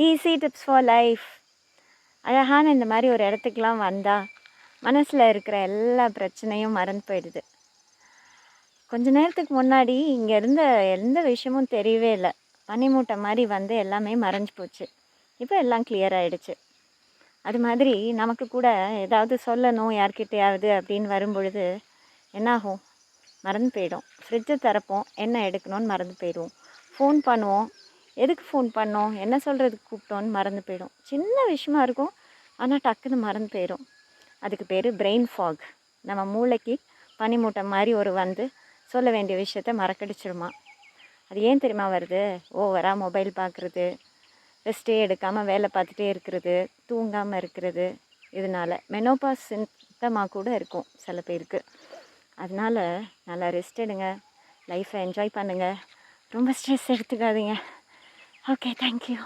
Easy tips for life. அழகான இந்த மாதிரி ஒரு இடத்துக்குலாம் வந்தால் மனசில் இருக்கிற எல்லா பிரச்சனையும் மறந்து போயிடுது. கொஞ்ச நேரத்துக்கு முன்னாடி இங்கே இருந்த எந்த விஷயமும் தெரியவே இல்லை. பனிமூட்டை மாதிரி வந்து எல்லாமே மறைஞ்சு போச்சு. இப்போ எல்லாம் கிளியர் ஆகிடுச்சு. அது மாதிரி நமக்கு கூட ஏதாவது சொல்லணும் யார்கிட்டையாவது அப்படின்னு வரும்பொழுது என்னாகும்? மறந்து போயிடும். ஃப்ரிட்ஜை திறப்போம், என்ன எடுக்கணும்னு மறந்து போயிடுவோம். ஃபோன் பண்ணுவோம், எதுக்கு ஃபோன் பண்ணோம், என்ன சொல்கிறதுக்கு கூப்பிட்டோன்னு மறந்து போயிடும். சின்ன விஷயமா இருக்கும், ஆனால் டக்குன்னு மறந்து போயிடும். அதுக்கு பேர் பிரெயின் ஃபாக். நம்ம மூளைக்கு பனிமூட்டை மாதிரி ஒரு வந்து சொல்ல வேண்டிய விஷயத்த மறக்கடிச்சிடுமா. அது ஏன் தெரியுமா வருது? ஓவராக மொபைல் பார்க்குறது, ரெஸ்ட்டே எடுக்காமல் வேலை பார்த்துட்டே இருக்கிறது, தூங்காமல் இருக்கிறது. இதனால் மெனோபாஸ் சிம்டமாக கூட இருக்கும் சில பேருக்கு. அதனால் நல்லா ரெஸ்ட் எடுங்க, லைஃப்பை என்ஜாய் பண்ணுங்கள், ரொம்ப ஸ்ட்ரெஸ் எடுத்துக்காதீங்க. Okay, thank you.